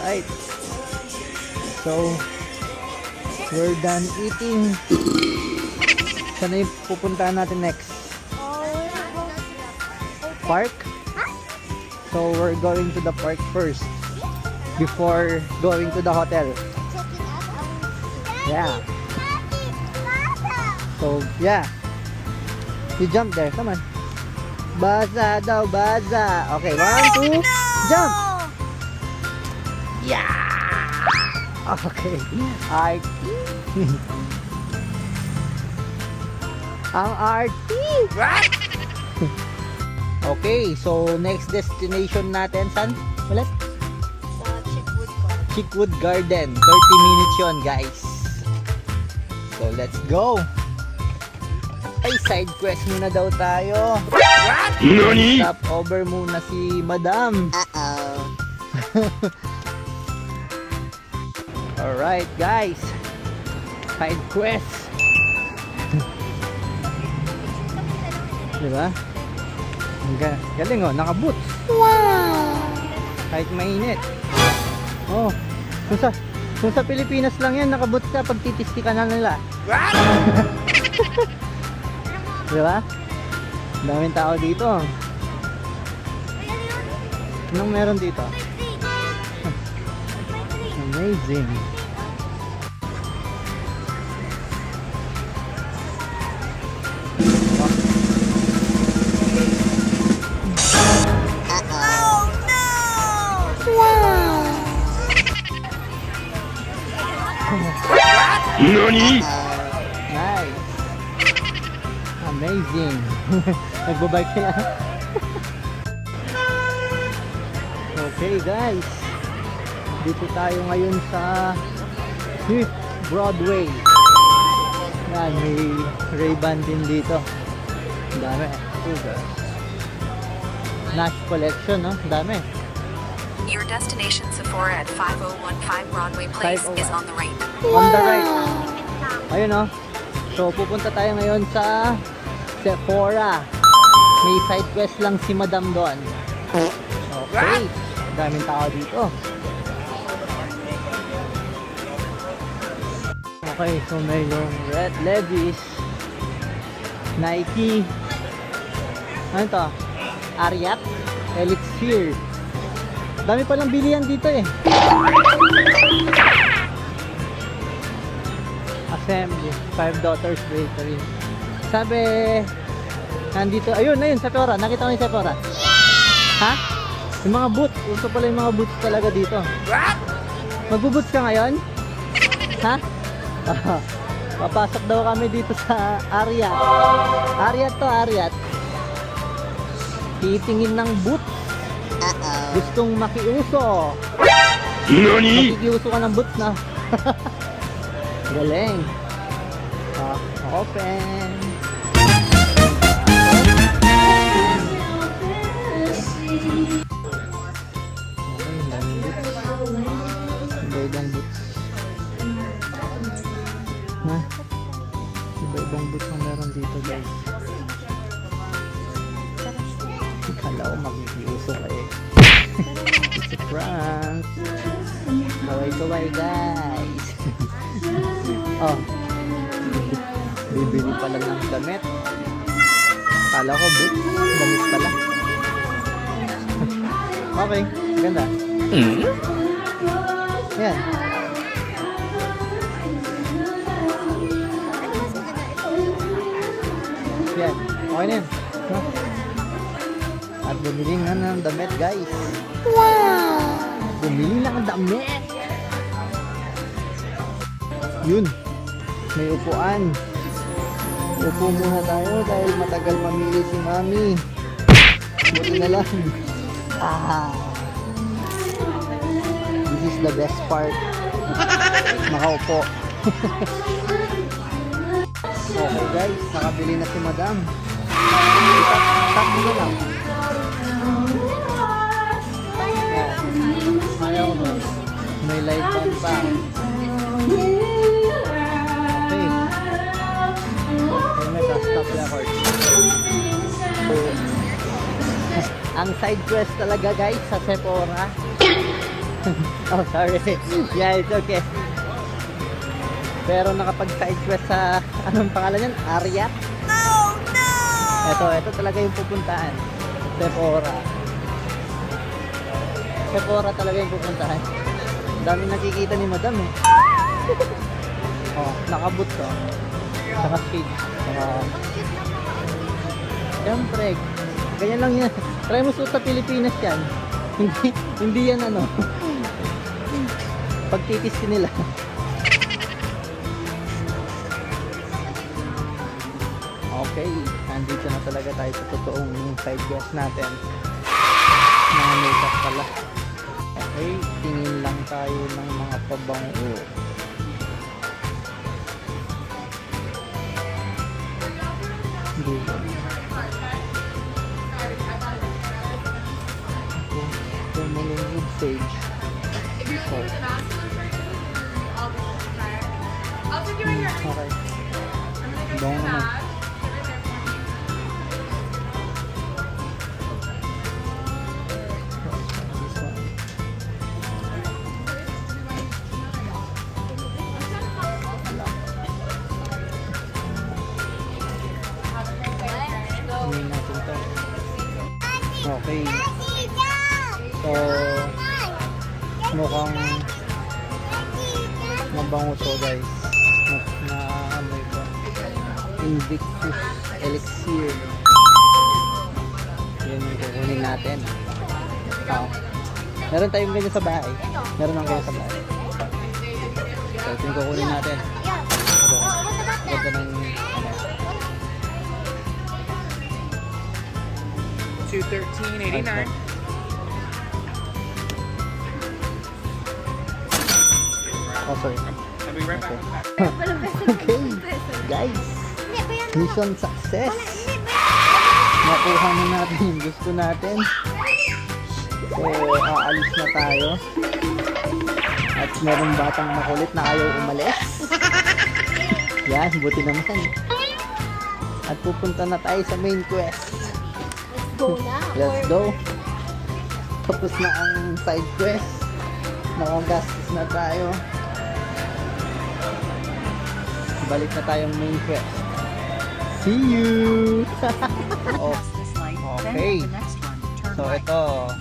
Alright. So, we're done eating. Saan na yung pupuntahan natin next? Park? So, we're going to the park first before going to the hotel. Yeah. So, yeah. You jump there. Come on. Baza daw, baza. Okay, 1, 2, jump! Yeah! Okay. Arty. Ang arty. Okay, so next destination natin, saan? Ulit? Sa Chickwood Garden. 30 minutes yun, guys. So, let's go. Ay, side quest muna daw tayo. NANI? Stop over muna si Madam. Alright, guys. Side quest. Diba? Ang galing oh, naka-boots. Wow! Kahit mainit. Oh, kung sa Pilipinas lang yan, naka-boots ka pag titisti ka na nila. Diba? Daming tao dito. Anong meron dito? Amazing. NANI? Nice. Amazing. Nagbabike sila. Okay guys. Dito tayo ngayon sa Fifth Broadway. Yan, may Ray-Ban din dito. Ang dami. Nash collection, no? Ang dami. Your destination Sephora at 5015 Broadway Place 501. is on the right. On the right. Ayun oh. So pupunta tayo ngayon sa Sephora. May side quest lang si Madam doon. Okay. Daming tao dito. Okay, so may yung Red Levi's, Nike, ano to? Ariat, Elixir. Dami palang bilihan dito eh. Assembly, Five Daughters Bakery. Sabi, nandito, ayun, Sephora. Nakita ko yung Sephora. Ha? Yung mga boots. Uso pala yung mga boots talaga dito. Magbuboots ka ngayon? Ha? Papasok daw kami dito sa Ariat. Ariat to, Ariat. Titingin ng boots. Gustong makiuso. NANI? Makikiuso ka ng boots na. Galing. Open. Iba-ibang boots. Ha? Iba-ibang boots ang meron dito, guys. Kala ko makikiuso ka eh. It's a prank. Kaway-kaway, guys. Oh. Bibili pala ng damit. Kala ko boots. Damit pala. Okay. Ganda. Yan. Yan. Okay na yan. Huh? At bumili nga ng damit, guys. Wow! Bumili na ng damit. Yun. May upuan. Upo muna tayo dahil matagal mamili si Mami. Buti na lang. This is the best part. Makaupo. Okay guys, nakabili na si Madam. Tap mo na lang. Ayaw ko. May light on pa. Okay. May stop record. Ang side quest talaga guys sa Sephora. Oh, sorry. Yeah, it's okay. Pero nakapag-side quest sa, anong pangalan yan? Ariat? Oh no! Ito talaga yung pupuntahan. Sephora. Sephora talaga yung pupuntahan. Daming nakikita ni Madam eh. Oh, nakaboot to. Saka shades. Saka... Siyempre, ganyan lang yan. Try mo suot sa Pilipinas yan. Hindi yan ano. Pagtitis nila. Okay, nandito na talaga tayo sa totoong side quest natin. Mga makeup pala. Okay, tingin lang tayo ng mga pabango. Dito. Thermalone sage. Okay. Bango naman. This one. Hindi natin to. Okay. So, mukhang mabango to guys. Na amoy ko. Invictus Elixir. Yan yung kukunin natin. Oh. Meron tayong ganyan sa bahay. Meron lang ganyan sa bahay. So, ito yung kukunin natin. So, ganda ng $213.89. Oh, sorry. I'll be right back. Okay, guys. Mission success. Nakuha na natin yung gusto natin. So, aalis na tayo. At merong batang makulit na ayaw umalis. Yan, buti naman. At pupunta na tayo sa main quest. Go na. Let's go. Tapos na ang side quest. Nakagastos na tayo. Balik na tayong main quest. See you! Oh, okay. So ito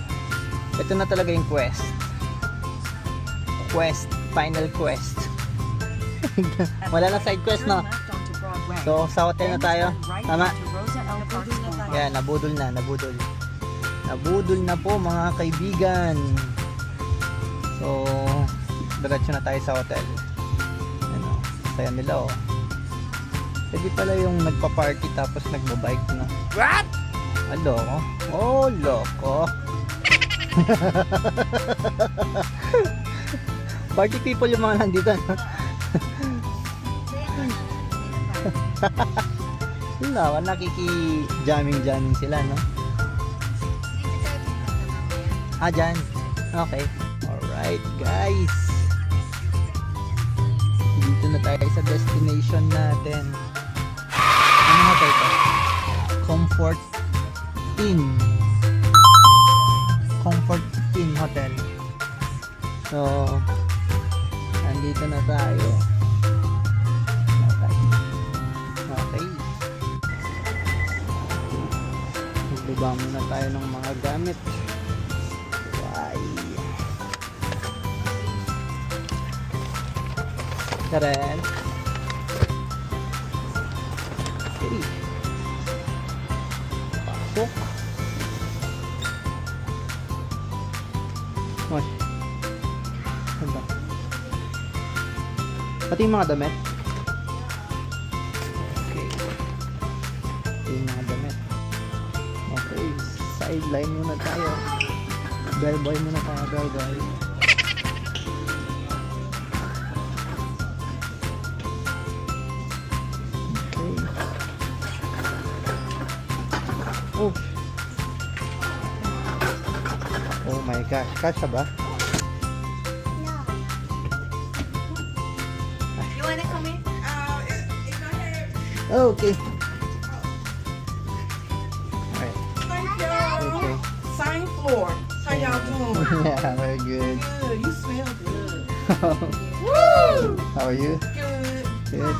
na talaga yung quest. Final quest. Wala na side quest, no? So sa hotel na tayo. Tama? Yan, nabudol na. Nabudol na po mga kaibigan. So diretso na tayo sa hotel. Ano, saya nila oh. Pwede pala yung nagpa-party tapos nagbo-bike na. What? Loko. Oh, loko. Party people yung mga nandito. No? Wala, nakiki-jamming sila, no? Dyan. Okay. Alright, guys. Dito na tayo sa destination natin. Ano hotel to? Comfort Inn Hotel. So, andito na tayo. Okay. Magbaba muna tayo ng mga gamit. Why? Karen. Okay. Pasok. Oy. Ano ba? Pati yung mga damit. Okay. Pati yung mga damit. Okay. Sideline muna tayo. Bellboy muna tayo. Bellboy. Okay. Oh. Oh my gosh. Kasha ba? You wanna come in? Oh, okay. Alright. Okay. Sign floor. How y'all doing? Yeah, we're good. Good. You smell good. How are you? Good. Good.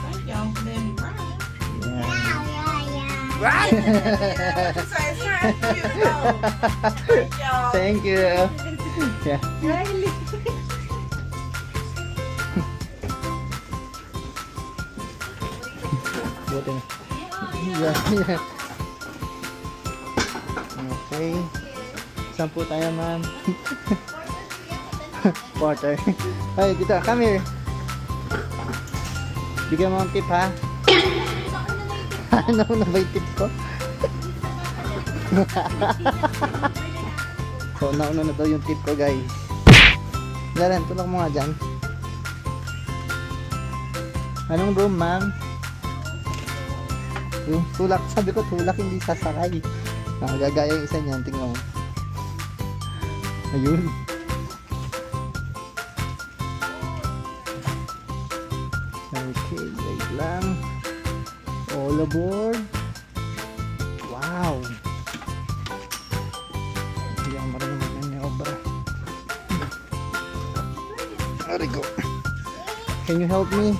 Thank y'all for letting me ride. Yeah. Right? You say it's time for you to go. Thank y'all. Thank you. Yeah. Buti na. Yeah, yeah. Okay. Saan po tayo, ma'am? Porter. Ay, dito. Come here. Bigyan mo ang tip, ha? Ano na ba yung tip ko? So, nauna na daw yung tip ko, guys. Daran, tulak mo nga dyan. Anong room, ma'am? Yung tulak, sabi ko tulak, hindi sasakay. Gagaya yung isa niyan, tingnan mo. Ayun. Okay, wait lang. All aboard. Wow. Hindi ako marunong mag-manobra. There we go. Can you help me?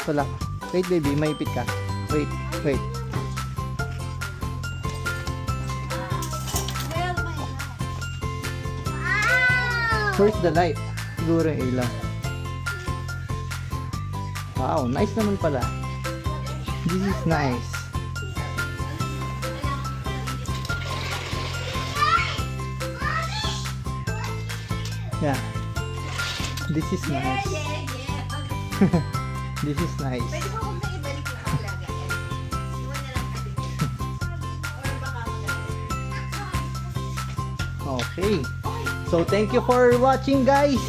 Tulak. Wait, baby, maipit ka. Wait, wait. Where's the light? Siguro yung ilaw. Wow, nice naman pala. This is nice. Yeah. This is nice. This is nice. Pwede mo huwag na ibalik yung panglaga. Iwan na lang natin. Or baka Okay. So, thank you for watching, guys.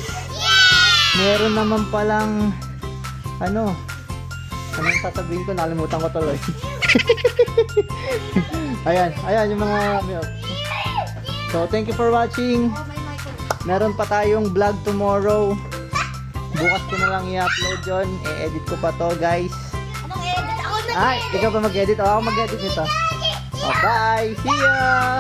Meron naman palang anong sasabihin ko, nakalimutan ko tuloy. ayan yung mga So, thank you for watching. Meron pa tayong vlog tomorrow. Bukas ko na lang i-upload yun. I-edit ko pa to, guys. Anong edit? Ako na Ay, ikaw pa mag-edit? O, ako mag-edit nito. Oh, bye! See ya!